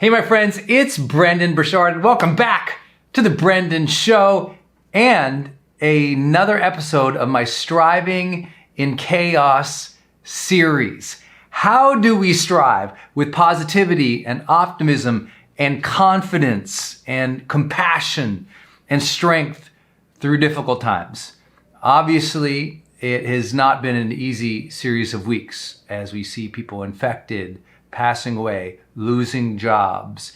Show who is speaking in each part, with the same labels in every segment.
Speaker 1: Hey, my friends, it's Brendon Burchard. Welcome back to the Brendon Show and another episode of my Striving in Chaos series. How do we strive with positivity and optimism and confidence and compassion and strength through difficult times? Obviously, it has not been an easy series of weeks as we see people infected, passing away, losing jobs,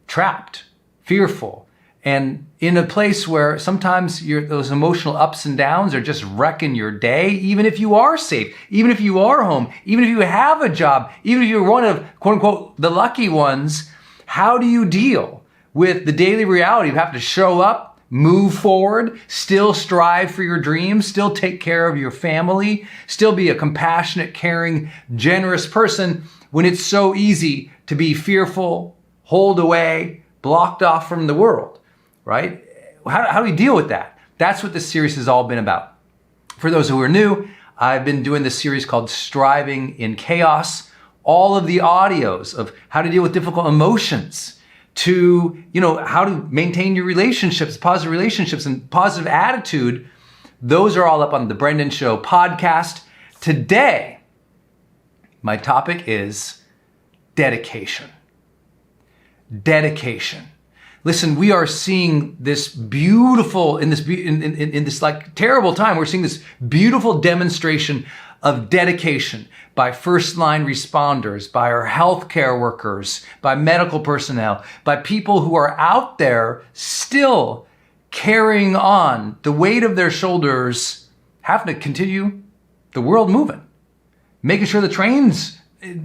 Speaker 1: trapped, fearful, and in a place where sometimes those emotional ups and downs are just wrecking your day, even if you are safe, even if you are home, even if you have a job, even if you're one of, quote unquote, the lucky ones. How do you deal with the daily reality of having to show up, move forward, still strive for your dreams, still take care of your family, still be a compassionate, caring, generous person when it's so easy to be fearful, hold away, blocked off from the world, right? How do we deal with that? That's what this series has all been about. For those who are new, I've been doing this series called Striving in Chaos. All of the audios of how to deal with difficult emotions, to, how to maintain your relationships, positive relationships and positive attitude. Those are all up on the Brendon Show podcast. Today, my topic is dedication. Dedication. Listen, we are seeing this beautiful, in this like terrible time, we're seeing this beautiful demonstration of dedication by first line responders, by our healthcare workers, by medical personnel, by people who are out there still carrying on the weight of their shoulders, having to continue the world moving, making sure the trains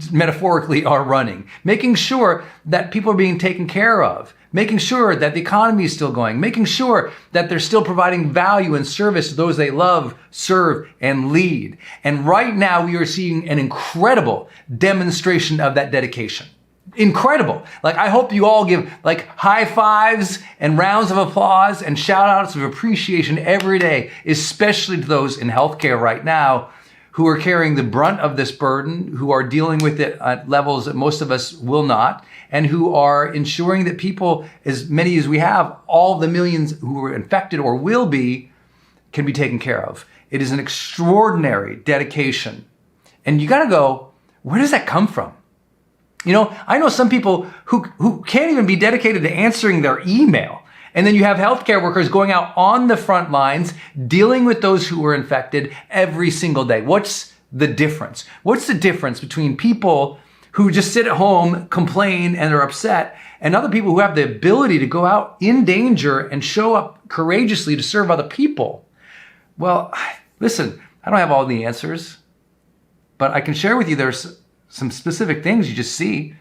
Speaker 1: metaphorically are running, making sure that people are being taken care of, making sure that the economy is still going, making sure that they're still providing value and service to those they love, serve, and lead. And right now we are seeing an incredible demonstration of that dedication. Incredible. I hope you all give high fives and rounds of applause and shout outs of appreciation every day, especially to those in healthcare right now who are carrying the brunt of this burden, who are dealing with it at levels that most of us will not, and who are ensuring that people, as many as we have, all the millions who are infected or will be, can be taken care of. It is an extraordinary dedication. And you gotta go, where does that come from? I know some people who can't even be dedicated to answering their email. And then you have healthcare workers going out on the front lines, dealing with those who are infected every single day. What's the difference? What's the difference between people who just sit at home, complain, and are upset, and other people who have the ability to go out in danger and show up courageously to serve other people? Well, listen, I don't have all the answers, but I can share with you there's some specific things you just see.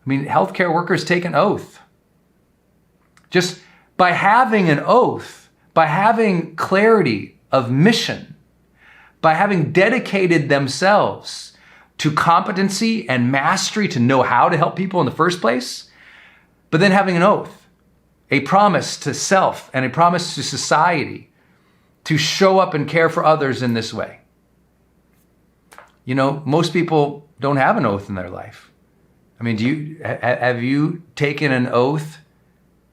Speaker 1: Healthcare workers take an oath. Just by having an oath, by having clarity of mission, by having dedicated themselves to competency and mastery to know how to help people in the first place, but then having an oath, a promise to self and a promise to society to show up and care for others in this way. Most people don't have an oath in their life. Have you taken an oath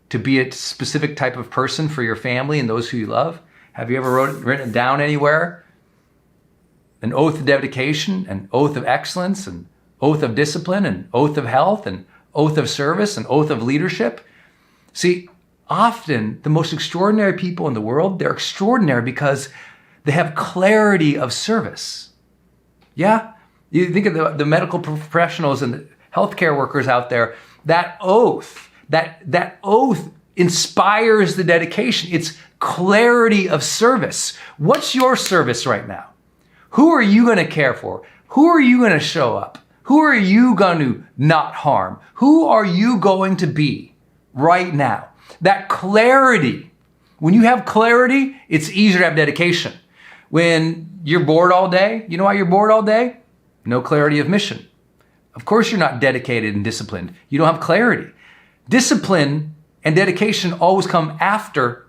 Speaker 1: to be a specific type of person for your family and those who you love? Have you ever written it down anywhere? An oath of dedication, an oath of excellence, an oath of discipline, an oath of health, an oath of service, an oath of leadership. See, often the most extraordinary people in the world, they're extraordinary because they have clarity of service. Yeah? You think of the medical professionals and the healthcare workers out there, that oath inspires the dedication. It's clarity of service. What's your service right now? Who are you going to care for? Who are you going to show up? Who are you going to not harm? Who are you going to be right now? That clarity. When you have clarity, it's easier to have dedication. When you're bored all day, you know why you're bored all day? No clarity of mission. Of course you're not dedicated and disciplined. You don't have clarity. Discipline and dedication always come after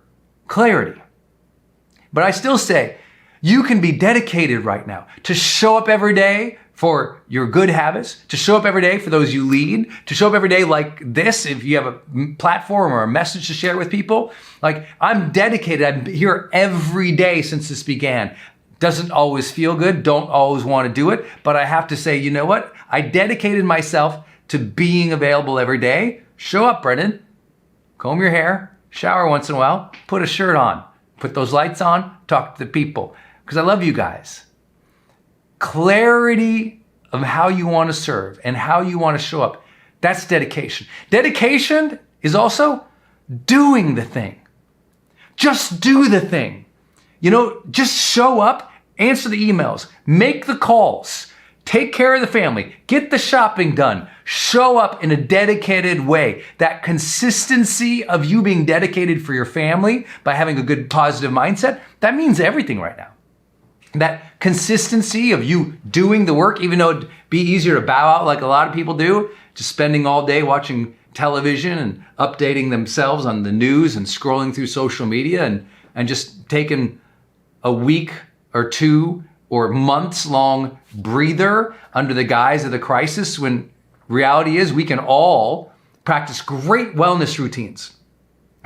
Speaker 1: clarity. But I still say, you can be dedicated right now to show up every day for your good habits, to show up every day for those you lead, to show up every day like this if you have a platform or a message to share with people. Like, I'm dedicated. I'm here every day since this began. Doesn't always feel good, don't always want to do it, but I have to say, you know what? I dedicated myself to being available every day. Show up, Brendon. Comb your hair, shower once in a while, put a shirt on, put those lights on, talk to the people, because I love you guys. Clarity of how you want to serve and how you want to show up, that's dedication. Dedication is also doing the thing. Just do the thing. Just show up, answer the emails, make the calls, take care of the family, get the shopping done, show up in a dedicated way. That consistency of you being dedicated for your family by having a good positive mindset, that means everything right now. That consistency of you doing the work, even though it'd be easier to bow out like a lot of people do, just spending all day watching television and updating themselves on the news and scrolling through social media and just taking a week or two or months long breather under the guise of the crisis, when reality is we can all practice great wellness routines,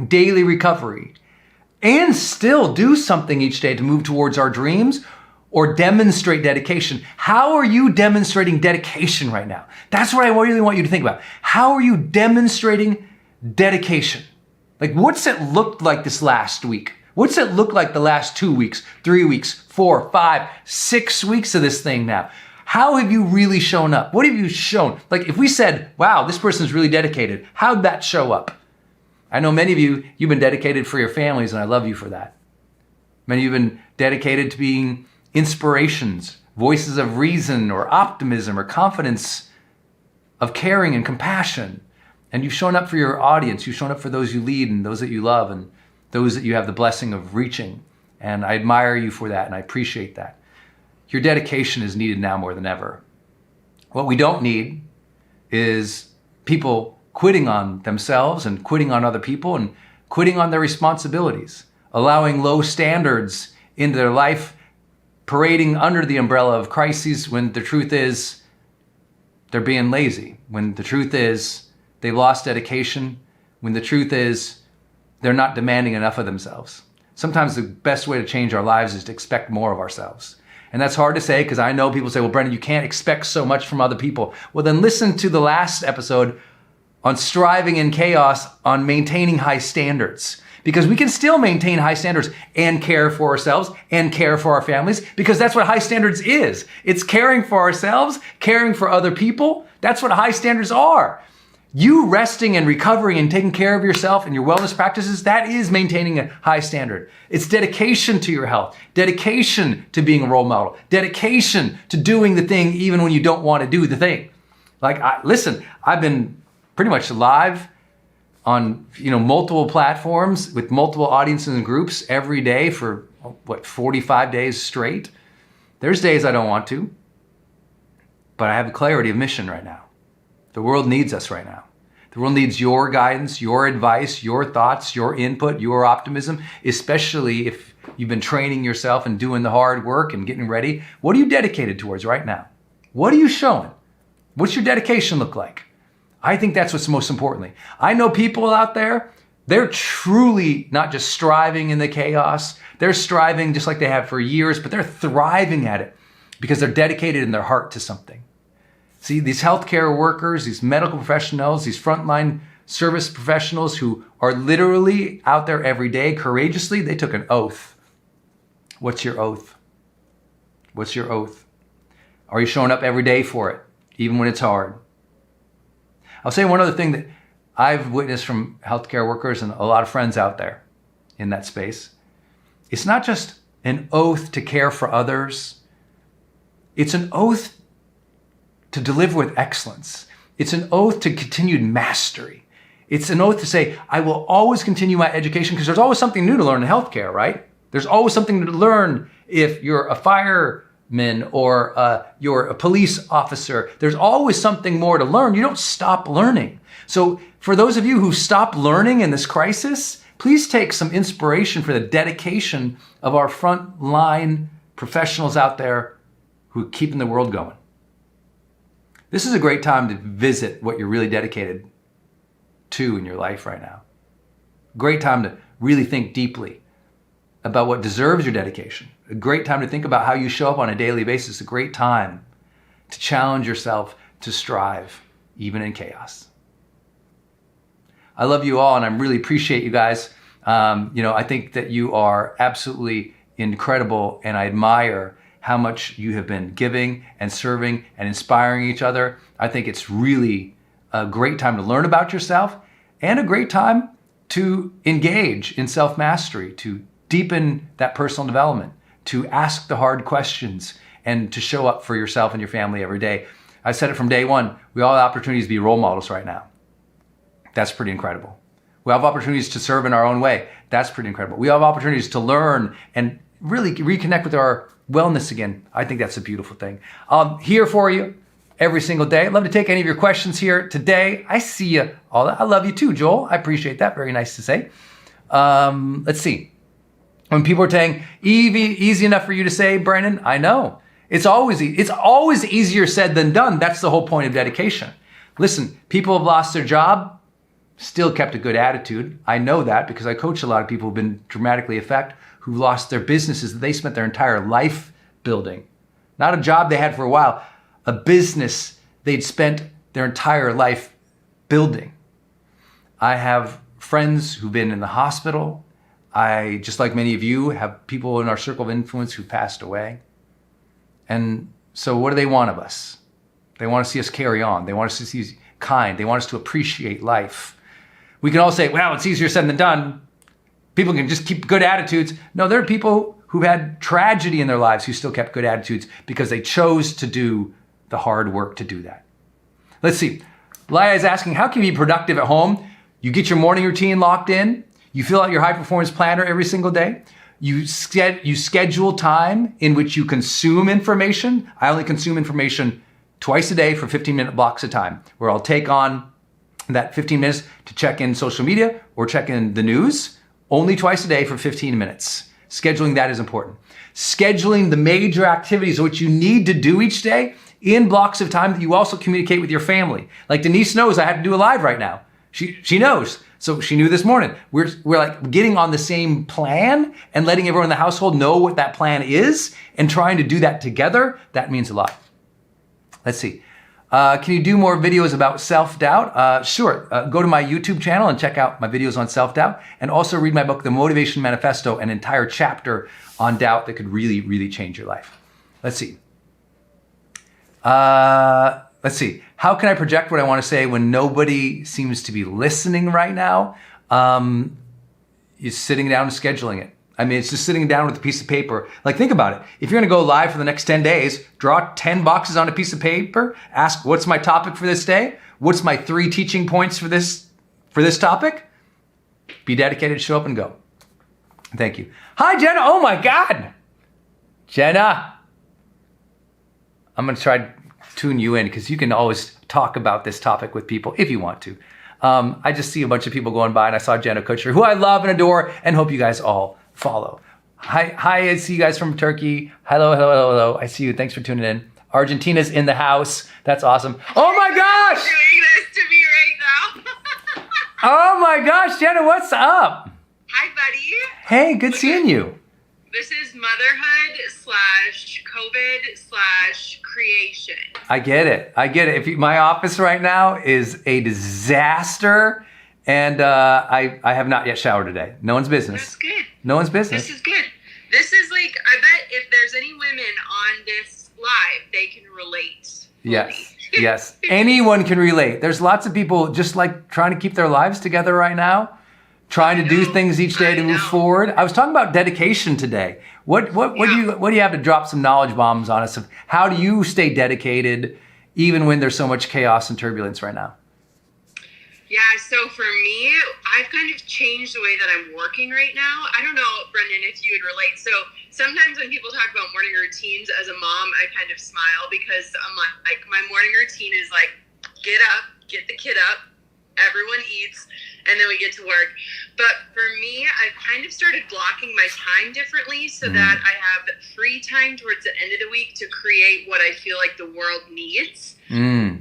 Speaker 1: daily recovery, and still do something each day to move towards our dreams or demonstrate dedication. How are you demonstrating dedication right now? That's what I really want you to think about. How are you demonstrating dedication? Like, what's it looked like this last week? What's it look like the last 2 weeks, 3 weeks, 4, 5, 6 weeks of this thing now? How have you really shown up? What have you shown? Like, if we said, wow, this person's really dedicated, how'd that show up? I know many of you, you've been dedicated for your families, and I love you for that. Many of you have been dedicated to being inspirations, voices of reason or optimism or confidence, of caring and compassion. And you've shown up for your audience. You've shown up for those you lead and those that you love and those that you have the blessing of reaching. And I admire you for that, and I appreciate that. Your dedication is needed now more than ever. What we don't need is people quitting on themselves and quitting on other people and quitting on their responsibilities, allowing low standards into their life, parading under the umbrella of crises when the truth is they're being lazy, when the truth is they lost dedication, when the truth is they're not demanding enough of themselves. Sometimes the best way to change our lives is to expect more of ourselves. And that's hard to say because I know people say, well, Brendon, you can't expect so much from other people. Well, then listen to the last episode on striving in chaos, on maintaining high standards. Because we can still maintain high standards and care for ourselves and care for our families, because that's what high standards is. It's caring for ourselves, caring for other people. That's what high standards are. You resting and recovering and taking care of yourself and your wellness practices, that is maintaining a high standard. It's dedication to your health, dedication to being a role model, dedication to doing the thing even when you don't want to do the thing. Listen, I've been pretty much live on multiple platforms with multiple audiences and groups every day for 45 days straight. There's days I don't want to, but I have a clarity of mission right now. The world needs us right now. The world needs your guidance, your advice, your thoughts, your input, your optimism, especially if you've been training yourself and doing the hard work and getting ready. What are you dedicated towards right now? What are you showing? What's your dedication look like? I think that's what's most importantly. I know people out there, they're truly not just striving in the chaos. They're striving just like they have for years, but they're thriving at it because they're dedicated in their heart to something. See, these healthcare workers, these medical professionals, these frontline service professionals who are literally out there every day courageously, they took an oath. What's your oath? What's your oath? Are you showing up every day for it, even when it's hard? I'll say one other thing that I've witnessed from healthcare workers and a lot of friends out there in that space. It's not just an oath to care for others. It's an oath to deliver with excellence. It's an oath to continued mastery. It's an oath to say, I will always continue my education, because there's always something new to learn in healthcare, right? There's always something to learn if you're a fireman or you're a police officer. There's always something more to learn. You don't stop learning. So for those of you who stop learning in this crisis, please take some inspiration for the dedication of our frontline professionals out there who are keeping the world going. This is a great time to visit what you're really dedicated to in your life right now. Great time to really think deeply about what deserves your dedication. A great time to think about how you show up on a daily basis. A great time to challenge yourself to strive, even in chaos. I love you all, and I really appreciate you guys. I think that you are absolutely incredible, and I admire how much you have been giving and serving and inspiring each other. I think it's really a great time to learn about yourself and a great time to engage in self-mastery, to deepen that personal development, to ask the hard questions, and to show up for yourself and your family every day. I said it from day one, we all have opportunities to be role models right now. That's pretty incredible. We have opportunities to serve in our own way. That's pretty incredible. We have opportunities to learn and really reconnect with our wellness again. I think that's a beautiful thing. I'm here for you every single day. I'd love to take any of your questions here today. I see you all. I love you too, Joel. I appreciate that. Very nice to say. Let's see. When people are saying, easy enough for you to say, Brendon, I know. It's always easier said than done. That's the whole point of dedication. Listen, people have lost their job, still kept a good attitude. I know that because I coach a lot of people who've been dramatically affected, who lost their businesses that they spent their entire life building. Not a job they had for a while, a business they'd spent their entire life building. I have friends who've been in the hospital. I, just like many of you, have people in our circle of influence who passed away. And so what do they want of us? They want to see us carry on. They want us to see kind. They want us to appreciate life. We can all say, well, it's easier said than done. People can just keep good attitudes. No, there are people who had tragedy in their lives who still kept good attitudes because they chose to do the hard work to do that. Let's see. Laya is asking, how can you be productive at home? You get your morning routine locked in. You fill out your high performance planner every single day. You schedule time in which you consume information. I only consume information twice a day for 15-minute blocks of time, where I'll take on that 15 minutes to check in social media or check in the news. Only twice a day for 15 minutes. Scheduling that is important. Scheduling the major activities which you need to do each day in blocks of time that you also communicate with your family. Like Denise knows I have to do a live right now. She knows. So she knew this morning. We're like getting on the same plan and letting everyone in the household know what that plan is and trying to do that together. That means a lot. Let's see. Can you do more videos about self-doubt? Sure. Go to my YouTube channel and check out my videos on self-doubt, and also read my book, The Motivation Manifesto, an entire chapter on doubt that could really, really change your life. Let's see. How can I project what I want to say when nobody seems to be listening right now? You're sitting down and scheduling it. I mean, it's just sitting down with a piece of paper. Like, think about it. If you're going to go live for the next 10 days, draw 10 boxes on a piece of paper, ask, what's my topic for this day? What's my 3 teaching points for this topic? Be dedicated, show up and go. Thank you. Hi, Jenna. Oh my God. Jenna. I'm going to try to tune you in because you can always talk about this topic with people if you want to. I just see a bunch of people going by, and I saw Jenna Kutcher, who I love and adore, and hope you guys all follow. Hi, I see you guys from Turkey. Hello. I see you. Thanks for tuning in. Argentina's in the house. That's awesome. Oh my gosh!
Speaker 2: Doing this to me right now.
Speaker 1: Oh my gosh, Jenna, what's up?
Speaker 2: Hi, buddy.
Speaker 1: Hey, good seeing you.
Speaker 2: This is motherhood /COVID /creation.
Speaker 1: I get it. My office right now is a disaster, and I have not yet showered today. No one's business.
Speaker 2: That's good.
Speaker 1: No one's business.
Speaker 2: This is good. This is like, I bet if there's any women on this live, they can relate.
Speaker 1: Yes. Anyone can relate. There's lots of people just like trying to keep their lives together right now, trying to do things each day to move forward. I was talking about dedication today. What do you have to drop some knowledge bombs on us of how do you stay dedicated even when there's so much chaos and turbulence right now?
Speaker 2: Yeah, so for me, I've kind of changed the way that I'm working right now. I don't know, Brendon, if you would relate. So sometimes when people talk about morning routines, as a mom, I kind of smile because I'm like my morning routine is like, get up, get the kid up, everyone eats, and then we get to work. But for me, I've kind of started blocking my time differently so that I have free time towards the end of the week to create what I feel like the world needs.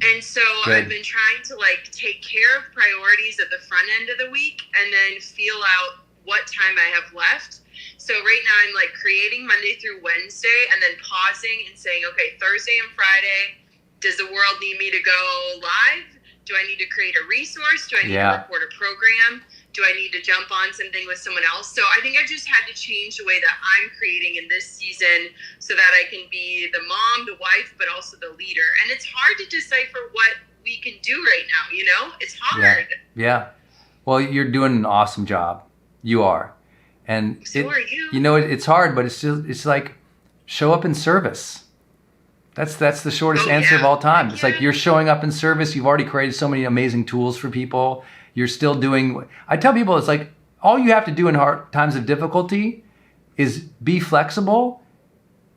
Speaker 2: And so I've been trying to like take care of priorities at the front end of the week and then feel out what time I have left. So right now I'm like creating Monday through Wednesday and then pausing and saying, okay, Thursday and Friday, does the world need me to go live? Do I need to create a resource? Do I need to record a program? Do I need to jump on something with someone else? So I think I just had to change the way that I'm creating in this season so that I can be the mom, the wife, but also the leader. And it's hard to decipher what we can do right now, you know? It's hard.
Speaker 1: Yeah. Well, you're doing an awesome job. You are. And
Speaker 2: so are you.
Speaker 1: You know, it's hard, but it's like show up in service. That's the shortest answer of all time. It's like you're showing up in service. You've already created so many amazing tools for people. You're still doing, I tell people, it's like all you have to do in hard times of difficulty is be flexible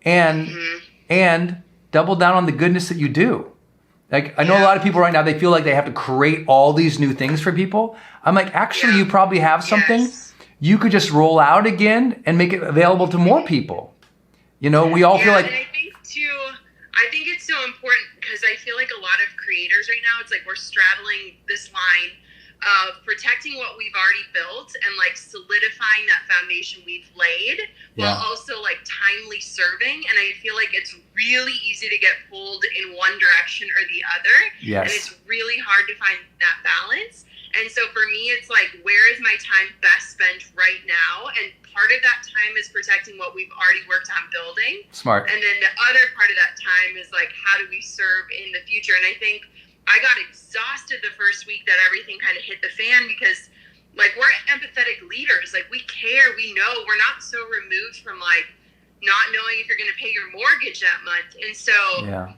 Speaker 1: and double down on the goodness that you do. Like I know a lot of people right now, they feel like they have to create all these new things for people. I'm like, actually, you probably have something you could just roll out again and make it available to more people. You know, we all feel like.
Speaker 2: And I think too, I think it's so important because I feel like a lot of creators right now, it's like we're straddling this line of protecting what we've already built and like solidifying that foundation we've laid while also like timely serving. And I feel like it's really easy to get pulled in one direction or the other.
Speaker 1: Yes.
Speaker 2: And it's really hard to find that balance. And so for me, it's like, where is my time best spent right now? And part of that time is protecting what we've already worked on building.
Speaker 1: Smart.
Speaker 2: And then the other part of that time is like, how do we serve in the future? And I think I got exhausted the first week that everything kind of hit the fan because like we're empathetic leaders. Like we care, we know, we're not so removed from like not knowing if you're going to pay your mortgage that month. And so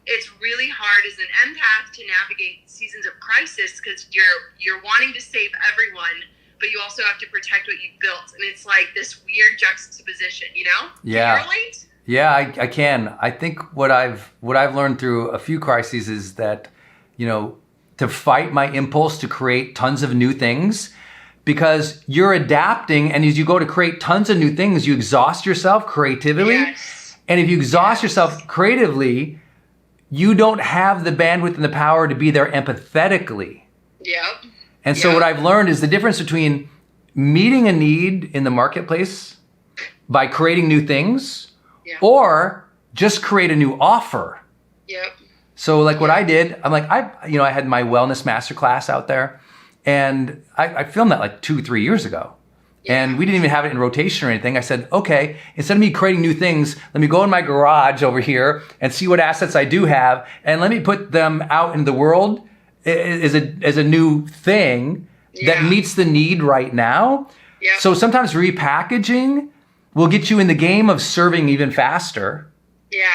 Speaker 2: it's really hard as an empath to navigate seasons of crisis because you're wanting to save everyone, but you also have to protect what you've built. And it's like this weird juxtaposition, you know?
Speaker 1: Yeah.
Speaker 2: Can you relate?
Speaker 1: Yeah, I can. I think what I've learned through a few crises is that, you know, to fight my impulse to create tons of new things, because you're adapting, and as you go to create tons of new things, you exhaust yourself creatively.
Speaker 2: Yes.
Speaker 1: And if you exhaust yourself creatively, you don't have the bandwidth and the power to be there empathetically.
Speaker 2: Yep.
Speaker 1: And so what I've learned is the difference between meeting a need in the marketplace by creating new things or just create a new offer.
Speaker 2: Yep.
Speaker 1: So like what I did, I'm like, I had my wellness masterclass out there, and I filmed that like 2-3 years ago. And we didn't even have it in rotation or anything. I said, okay, instead of me creating new things, let me go in my garage over here and see what assets I do have, and let me put them out in the world as a new thing that meets the need right now.
Speaker 2: Yep.
Speaker 1: So sometimes repackaging will get you in the game of serving even faster.
Speaker 2: Yeah.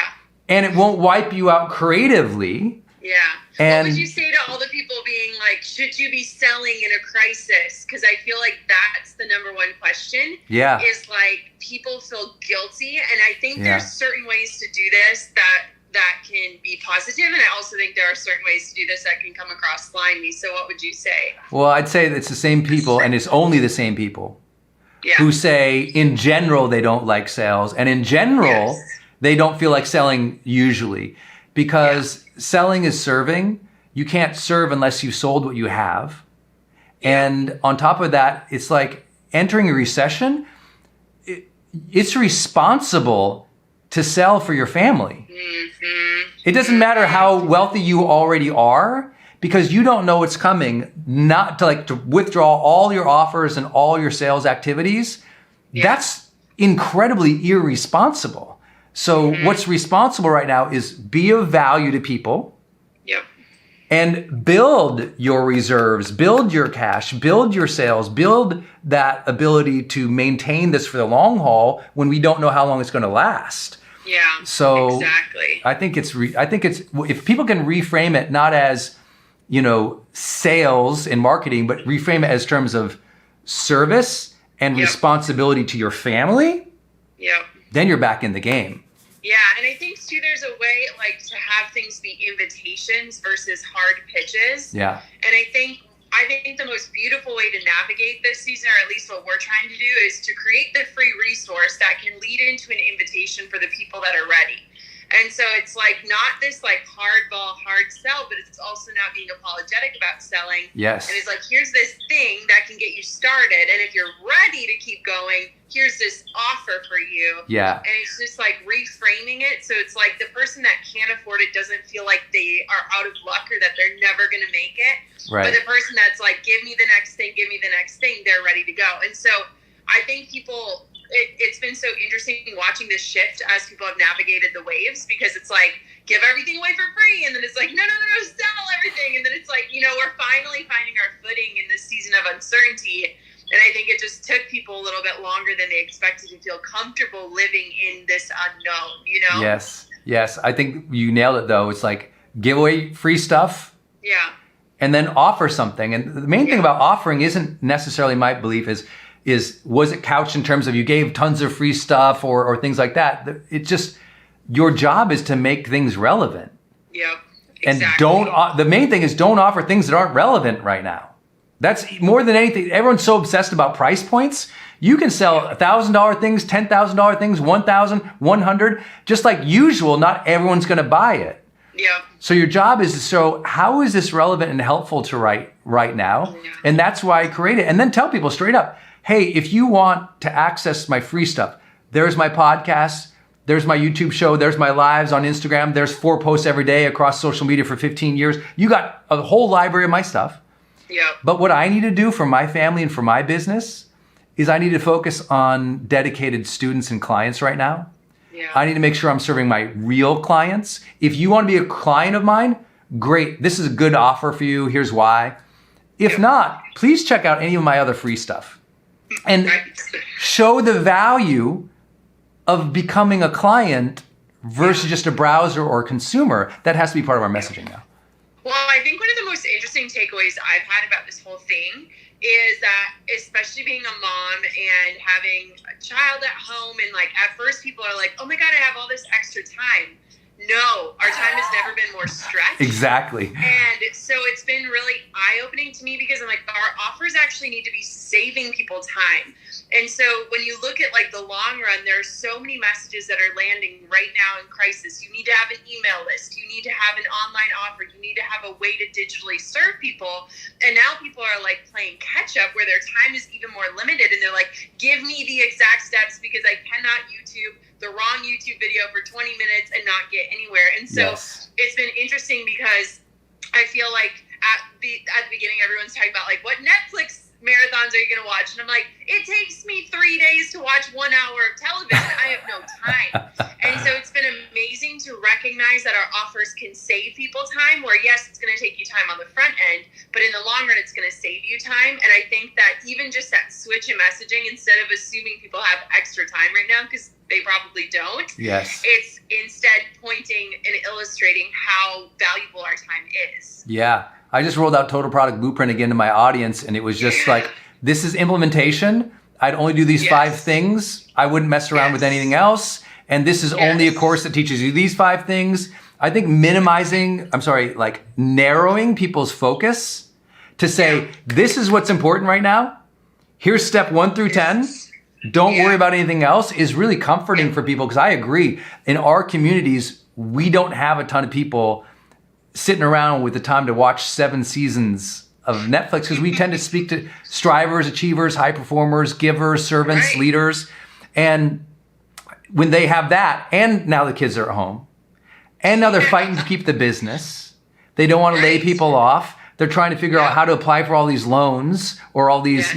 Speaker 1: And it won't wipe you out creatively.
Speaker 2: Yeah.
Speaker 1: And
Speaker 2: what would you say to all the people being like, should you be selling in a crisis? Because I feel like that's the number one question.
Speaker 1: Yeah.
Speaker 2: Is like people feel guilty. And I think there's certain ways to do this that can be positive. And I also think there are certain ways to do this that can come across slimy. So what would you say?
Speaker 1: Well, I'd say it's the same people, and it's only the same people who say in general they don't like sales. And in general, they don't feel like selling usually, because selling is serving. You can't serve unless you've sold what you have. And on top of that, it's like entering a recession. It's responsible to sell for your family.
Speaker 2: Mm-hmm.
Speaker 1: It doesn't matter how wealthy you already are, because you don't know what's coming. Not to withdraw all your offers and all your sales activities. That's incredibly irresponsible. So what's responsible right now is be of value to people.
Speaker 2: Yep.
Speaker 1: And build your reserves, build your cash, build your sales, build that ability to maintain this for the long haul when we don't know how long it's going to last.
Speaker 2: Yeah.
Speaker 1: So
Speaker 2: exactly.
Speaker 1: I think it's if people can reframe it not as, sales and marketing, but reframe it as terms of service and responsibility to your family.
Speaker 2: Yep.
Speaker 1: Then you're back in the game.
Speaker 2: Yeah, and I think too there's a way like to have things be invitations versus hard pitches.
Speaker 1: Yeah.
Speaker 2: And I think the most beautiful way to navigate this season, or at least what we're trying to do, is to create the free resource that can lead into an invitation for the people that are ready. And so it's like not this like hardball, hard sell, but it's also not being apologetic about selling.
Speaker 1: Yes.
Speaker 2: And it's like, here's this thing that can get you started. And if you're ready to keep going, here's this offer for you.
Speaker 1: Yeah.
Speaker 2: And it's just like reframing it. So it's like the person that can't afford it doesn't feel like they are out of luck or that they're never going to make it.
Speaker 1: Right.
Speaker 2: But the person that's like, give me the next thing, they're ready to go. And so I think people... It's been so interesting watching this shift as people have navigated the waves, because it's like, give everything away for free. And then it's like, no, sell everything. And then it's like, we're finally finding our footing in this season of uncertainty. And I think it just took people a little bit longer than they expected to feel comfortable living in this unknown,
Speaker 1: Yes. I think you nailed it though. It's like, give away free stuff.
Speaker 2: Yeah.
Speaker 1: And then offer something. And the main thing about offering isn't necessarily, my belief is was it couched in terms of you gave tons of free stuff or things like that? It's just, your job is to make things relevant.
Speaker 2: Yep. Exactly.
Speaker 1: And the main thing is don't offer things that aren't relevant right now. That's more than anything. Everyone's so obsessed about price points. You can sell $1,000 things, $10,000 things, 1,000, 100, just like usual. Not everyone's going to buy it.
Speaker 2: Yeah.
Speaker 1: So your job is to show how is this relevant and helpful to right now, and that's why I create it. And then tell people straight up, hey, if you want to access my free stuff, there's my podcast, there's my YouTube show, there's my lives on Instagram, there's 4 posts every day across social media for 15 years. You got a whole library of my stuff.
Speaker 2: Yeah.
Speaker 1: But what I need to do for my family and for my business is I need to focus on dedicated students and clients right now.
Speaker 2: Yeah.
Speaker 1: I need to make sure I'm serving my real clients. If you want to be a client of mine, great. This is a good offer for you. Here's why. If not, please check out any of my other free stuff. And show the value of becoming a client versus just a browser or consumer. That has to be part of our messaging now.
Speaker 2: Well, I think one of the most interesting takeaways I've had about this whole thing is that, especially being a mom and having a child at home, and like at first people are like, oh my God, I have all this extra time. No, our time has never been more stretched.
Speaker 1: Exactly.
Speaker 2: And so it's been really eye-opening to me, because I'm like, our offers actually need to be saving people time. And so when you look at like the long run, there are so many messages that are landing right now in crisis. You need to have an email list. You need to have an online offer. You need to have a way to digitally serve people. And now people are like playing catch up, where their time is even more limited. And they're like, give me the exact steps, because I cannot YouTube the wrong YouTube video for 20 minutes and not get anywhere. And so It's been interesting, because I feel like at the beginning, everyone's talking about like, what Netflix marathons are you going to watch? And I'm like, it takes me 3 days to watch 1 hour of television. I have no time. And so it's been amazing to recognize that our offers can save people time, where yes, it's going to take you time on the front end, but in the long run, it's going to save you time. And I think that even just that switch in messaging, instead of assuming people have extra time right now, because they probably don't.
Speaker 1: Yes.
Speaker 2: It's instead pointing and illustrating how valuable our time is.
Speaker 1: Yeah. I just rolled out Total Product Blueprint again to my audience, and it was just like, this is implementation. I'd only do these 5 things. I wouldn't mess around with anything else. And this is only a course that teaches you these 5 things. I think narrowing people's focus to say, this is what's important right now. Here's step 1 through 10. Don't worry about anything else, is really comforting for people, because I agree. In our communities, we don't have a ton of people sitting around with the time to watch 7 seasons of Netflix, because we tend to speak to strivers, achievers, high performers, givers, servants, leaders. And when they have that, and now the kids are at home, and now they're fighting to keep the business, they don't want to lay people off. They're trying to figure out how to apply for all these loans or all these,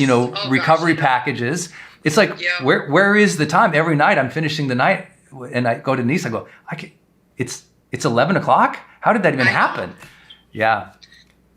Speaker 1: recovery packages. It's like, where is the time? Every night I'm finishing the night, and I go to Denise, I go, it's 11 o'clock? How did that even happen? Yeah.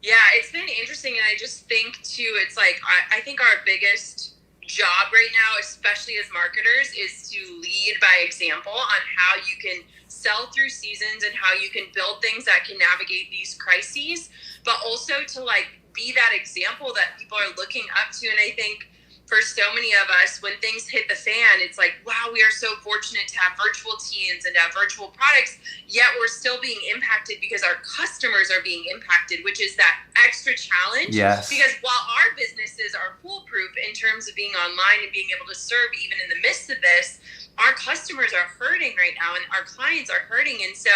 Speaker 2: Yeah, it's been interesting. And I just think too, it's like, I think our biggest job right now, especially as marketers, is to lead by example on how you can sell through seasons and how you can build things that can navigate these crises, but also to like be that example that people are looking up to. And I think for so many of us, when things hit the fan, it's like, wow, we are so fortunate to have virtual teams and to have virtual products, yet we're still being impacted because our customers are being impacted, which is that extra challenge.
Speaker 1: Yes.
Speaker 2: Because while our businesses are foolproof in terms of being online and being able to serve even in the midst of this, our customers are hurting right now and our clients are hurting. And so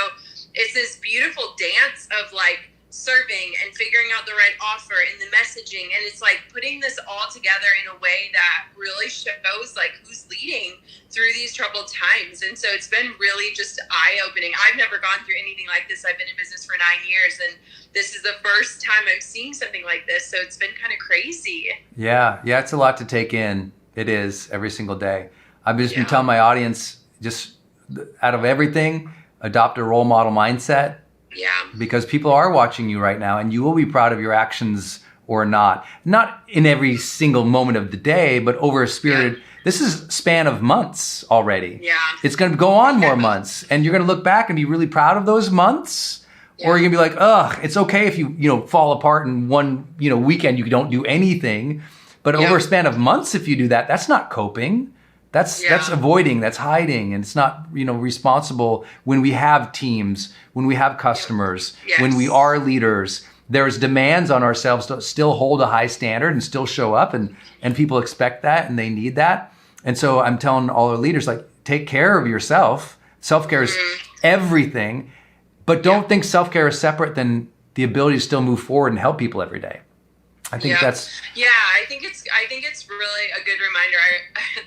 Speaker 2: it's this beautiful dance of like serving and figuring out the right offer and the messaging. And it's like putting this all together in a way that really shows like who's leading through these troubled times. And so it's been really just eye-opening. I've never gone through anything like this. I've been in business for 9 years, and this is the first time I'm seeing something like this. So it's been kind of crazy.
Speaker 1: Yeah, it's a lot to take in. It is every single day. I've just been telling my audience, just out of everything, adopt a role model mindset.
Speaker 2: Yeah.
Speaker 1: Because people are watching you right now, and you will be proud of your actions or not. Not in every single moment of the day, but over a spirited, this is a span of months already.
Speaker 2: Yeah.
Speaker 1: It's going to go on more months, and you're going to look back and be really proud of those months. Or you're going to be like, ugh, it's okay if you fall apart in one, weekend, you don't do anything. But over a span of months, if you do that, that's not coping. That's avoiding, that's hiding, and it's not, responsible when we have teams, when we have customers, when we are leaders. There's demands on ourselves to still hold a high standard and still show up, and people expect that and they need that. And so I'm telling all our leaders, like, take care of yourself. Self-care is everything, but don't think self-care is separate than the ability to still move forward and help people every day. I think that's...
Speaker 2: Yeah, I think it's really a good reminder.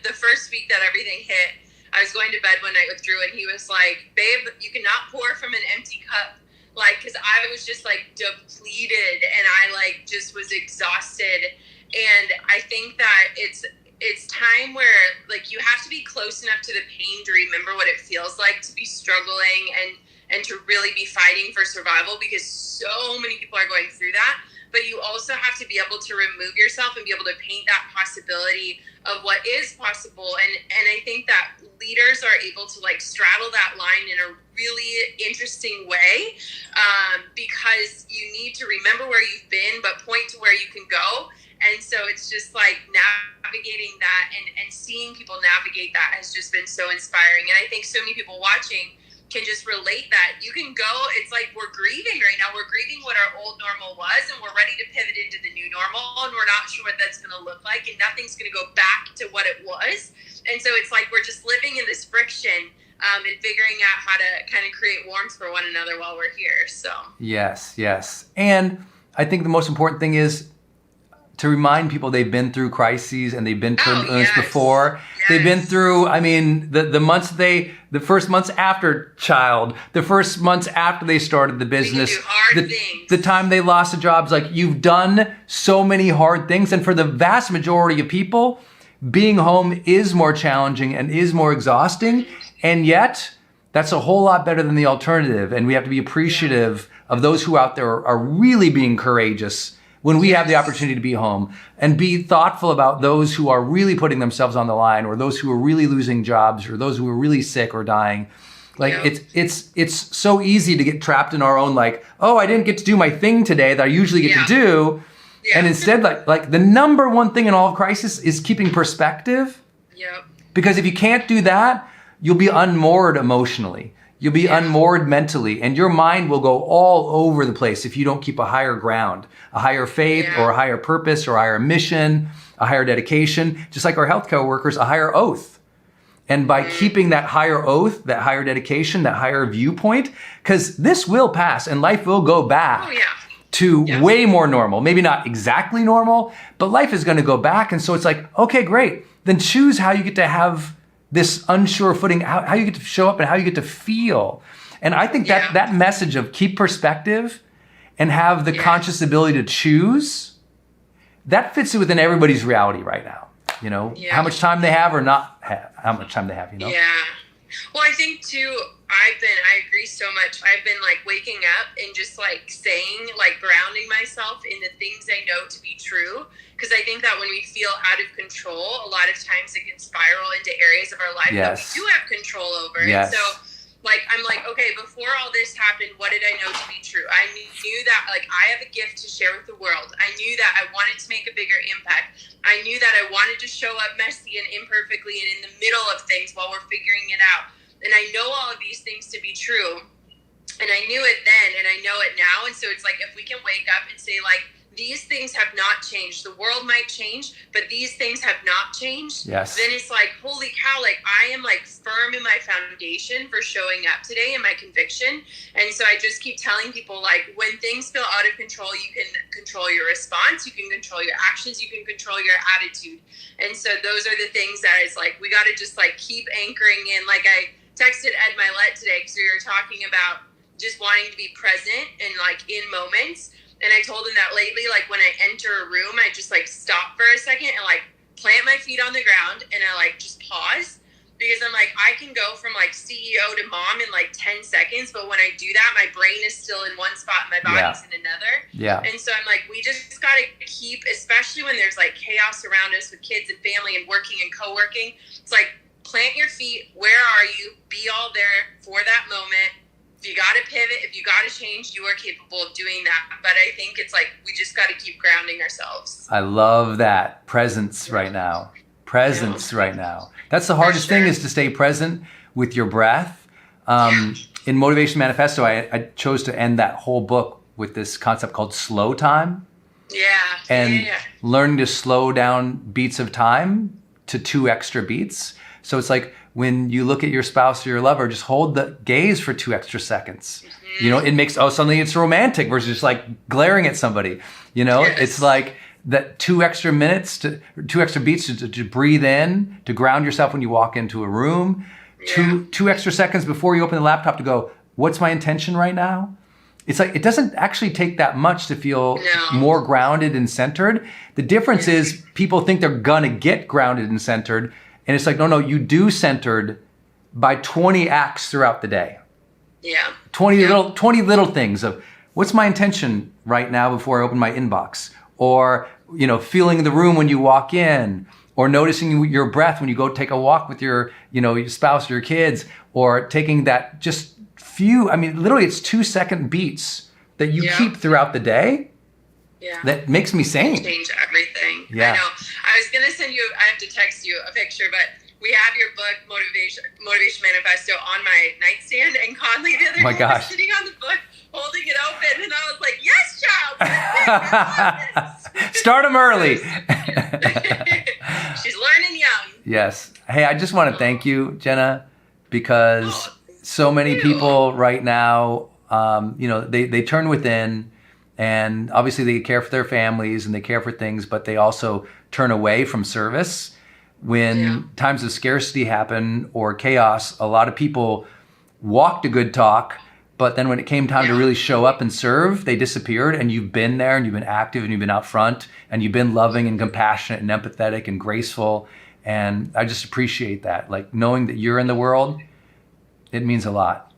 Speaker 2: The first week that everything hit, I was going to bed one night with Drew, and he was like, babe, you cannot pour from an empty cup. Like, because I was just like depleted, and I like just was exhausted. And I think that it's time where like you have to be close enough to the pain to remember what it feels like to be struggling and to really be fighting for survival, because so many people are going through that. But you also have to be able to remove yourself and be able to paint that possibility of what is possible. And I think that leaders are able to like straddle that line in a really interesting way, because you need to remember where you've been, but point to where you can go. And so it's just like navigating that and seeing people navigate that has just been so inspiring. And I think so many people watching can just relate that. You can go, it's like we're grieving right now. We're grieving what our old normal was, and we're ready to pivot into the new normal, and we're not sure what that's going to look like, and nothing's going to go back to what it was. And so it's like we're just living in this friction and figuring out how to kind of create warmth for one another while we're here. So yes.
Speaker 1: And I think the most important thing is to remind people they've been through crises and they've been turbulence before. Yes. They've been through, the first months after child, the first months after they started the business,
Speaker 2: we can do hard things.
Speaker 1: The time they lost their jobs. Like, you've done so many hard things. And for the vast majority of people, being home is more challenging and is more exhausting. And yet, that's a whole lot better than the alternative. And we have to be appreciative of those who out there are really being courageous when we have the opportunity to be home, and be thoughtful about those who are really putting themselves on the line, or those who are really losing jobs, or those who are really sick or dying. Like, it's so easy to get trapped in our own, like, oh, I didn't get to do my thing today that I usually get to do. Yeah. And instead, like the number one thing in all of crisis is keeping perspective. Yep. Because if you can't do that, you'll be unmoored emotionally. You'll be unmoored mentally, and your mind will go all over the place if you don't keep a higher ground, a higher faith, or a higher purpose, or a higher mission, a higher dedication, just like our healthcare workers, a higher oath. And by keeping that higher oath, that higher dedication, that higher viewpoint, because this will pass and life will go back to way more normal. Maybe not exactly normal, but life is going to go back. And so it's like, okay, great. Then choose how you get to have this unsure footing, how you get to show up and how you get to feel. And I think that message of keep perspective and have the conscious ability to choose, that fits within everybody's reality right now. How much time they have or not have, how much time they have,
Speaker 2: Yeah. Well, I think too, I agree so much. I've been like waking up and just like saying, like grounding myself in the things I know to be true. Because I think that when we feel out of control, a lot of times it can spiral into areas of our life that we do have control over. And so like, I'm like, okay, before all this happened, what did I know to be true? I knew that like I have a gift to share with the world. I knew that I wanted to make a bigger impact. I knew that I wanted to show up messy and imperfectly and in the middle of things while we're figuring it out. And I know all of these things to be true. And I knew it then and I know it now. And so it's like, if we can wake up and say like, these things have not changed. The world might change, but these things have not changed.
Speaker 1: Yes.
Speaker 2: Then it's like, holy cow, like I am like firm in my foundation for showing up today and my conviction. And so I just keep telling people, like, when things feel out of control, you can control your response, you can control your actions, you can control your attitude. And so those are the things that it's like, we got to just like keep anchoring in. Like I texted Ed Milet today because we were talking about just wanting to be present and like in moments. And I told him that lately, like when I enter a room, I just like stop for a second and like plant my feet on the ground and I like just pause, because I'm like, I can go from like CEO to mom in like 10 seconds. But when I do that, my brain is still in one spot and my body's in another.
Speaker 1: Yeah.
Speaker 2: And so I'm like, we just got to keep, especially when there's like chaos around us with kids and family and working and co-working. It's like, plant your feet. Where are you? Be all there for that moment. If you got to pivot, if you got to change, you are capable of doing that. But I think it's like, we just got to keep grounding ourselves.
Speaker 1: I love that. Presence right now. Presence right now. That's the hardest thing, is to stay present with your breath. In Motivation Manifesto, I chose to end that whole book with this concept called slow time. And learning to slow down beats of time to 2 extra beats. So it's like, when you look at your spouse or your lover, just hold the gaze for 2 extra seconds. You know, it makes, suddenly it's romantic versus just like glaring at somebody. You know, it's like that 2 extra minutes, 2 extra beats to breathe in, to ground yourself when you walk into a room. 2 extra seconds before you open the laptop to go, what's my intention right now? It's like, it doesn't actually take that much to feel more grounded and centered. The difference is people think they're gonna get grounded and centered. And it's like, no, you do centered by 20 acts throughout the day. 20 little things of, what's my intention right now before I open my inbox? Or, you know, feeling the room when you walk in, or noticing your breath when you go take a walk with your spouse or your kids, or taking that just few, I mean, literally it's 2-second beats that you keep throughout the day. That makes me sane.
Speaker 2: Change everything. I know. I was going to send you, I have to text you a picture, but we have your book, Motivation Manifesto, on my nightstand. And Conley the other day was sitting on the book, holding it open. And I was like, yes, child.
Speaker 1: Start them early.
Speaker 2: She's learning young.
Speaker 1: Yes. Hey, I just want to thank you, Jenna, because so many people right now, they turn within. And obviously they care for their families and they care for things, but they also turn away from service. When times of scarcity happen or chaos, a lot of people walked a good talk, but then when it came time to really show up and serve, they disappeared. And you've been there and you've been active and you've been out front and you've been loving and compassionate and empathetic and graceful. And I just appreciate that. Like, knowing that you're in the world, it means a lot.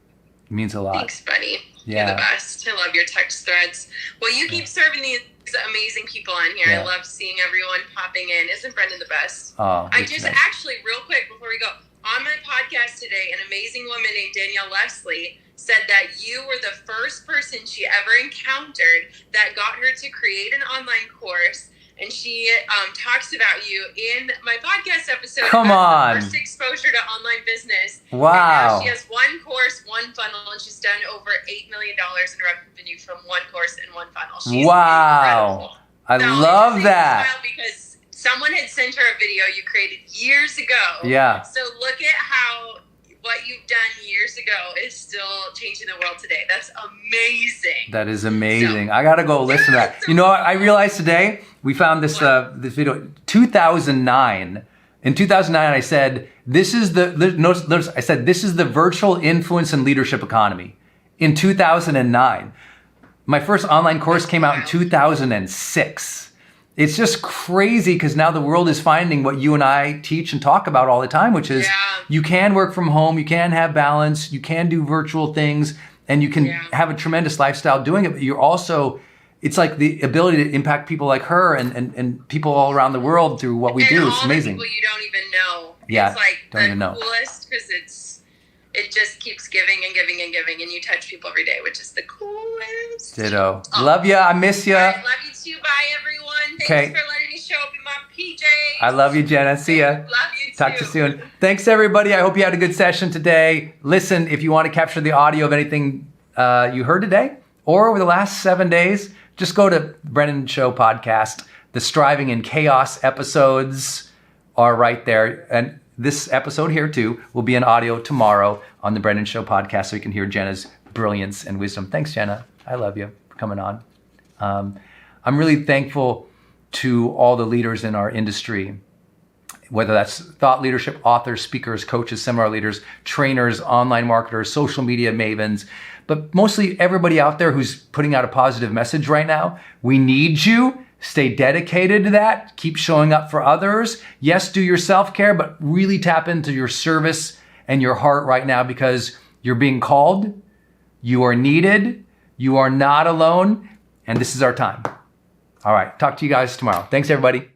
Speaker 1: It means a lot.
Speaker 2: Thanks, buddy. You're the best. I love your text threads. Well, you keep serving these amazing people on here. I love seeing everyone popping in. Isn't Brendon the best? I just actually, real quick before we go, on my podcast today, an amazing woman named Danielle Leslie said that you were the first person she ever encountered that got her to create an online course. And she talks about you in my podcast episode.
Speaker 1: Come on.
Speaker 2: The first exposure to online business.
Speaker 1: Wow.
Speaker 2: And now she has one course, one funnel, and she's done over $8 million in revenue from one course and one funnel. She's incredible.
Speaker 1: I love that.
Speaker 2: Because someone had sent her a video you created years ago.
Speaker 1: Yeah.
Speaker 2: So look at how what you've done years ago is still changing the world today. That's amazing.
Speaker 1: That is amazing. So, I got to go listen to that. You know what I realized today? We found this this video, 2009. In 2009, I said, this is notice, I said, this is the virtual influence and leadership economy. In 2009. My first online course came out in 2006. It's just crazy because now the world is finding what you and I teach and talk about all the time, which is you can work from home, you can have balance, you can do virtual things, and you can have a tremendous lifestyle doing it. But you're also, it's like the ability to impact people like her and people all around the world through what we do. It's amazing.
Speaker 2: People you don't even know.
Speaker 1: Yeah,
Speaker 2: it's like
Speaker 1: don't even know.
Speaker 2: Coolest because it just keeps giving and giving and giving, and you touch people every day, which is the coolest.
Speaker 1: Ditto. Love ya. I miss ya.
Speaker 2: I love you too. Bye, everyone. Thanks for letting me show up in my PJs.
Speaker 1: I love you, Jenna. See ya.
Speaker 2: Love you too.
Speaker 1: Talk to you soon. Thanks, everybody. I hope you had a good session today. Listen, if you want to capture the audio of anything you heard today or over the last 7 days, just go to Brendon Show podcast. The Striving in Chaos episodes are right there. And this episode here too will be in audio tomorrow on the Brendon Show podcast, so you can hear Jenna's brilliance and wisdom. Thanks, Jenna. I love you for coming on. I'm really thankful to all the leaders in our industry, whether that's thought leadership, authors, speakers, coaches, seminar leaders, trainers, online marketers, social media mavens, but mostly everybody out there who's putting out a positive message right now. We need you. Stay dedicated to that. Keep showing up for others. Yes, do your self-care, but really tap into your service and your heart right now, because you're being called. You are needed. You are not alone. And this is our time. All right. Talk to you guys tomorrow. Thanks, everybody.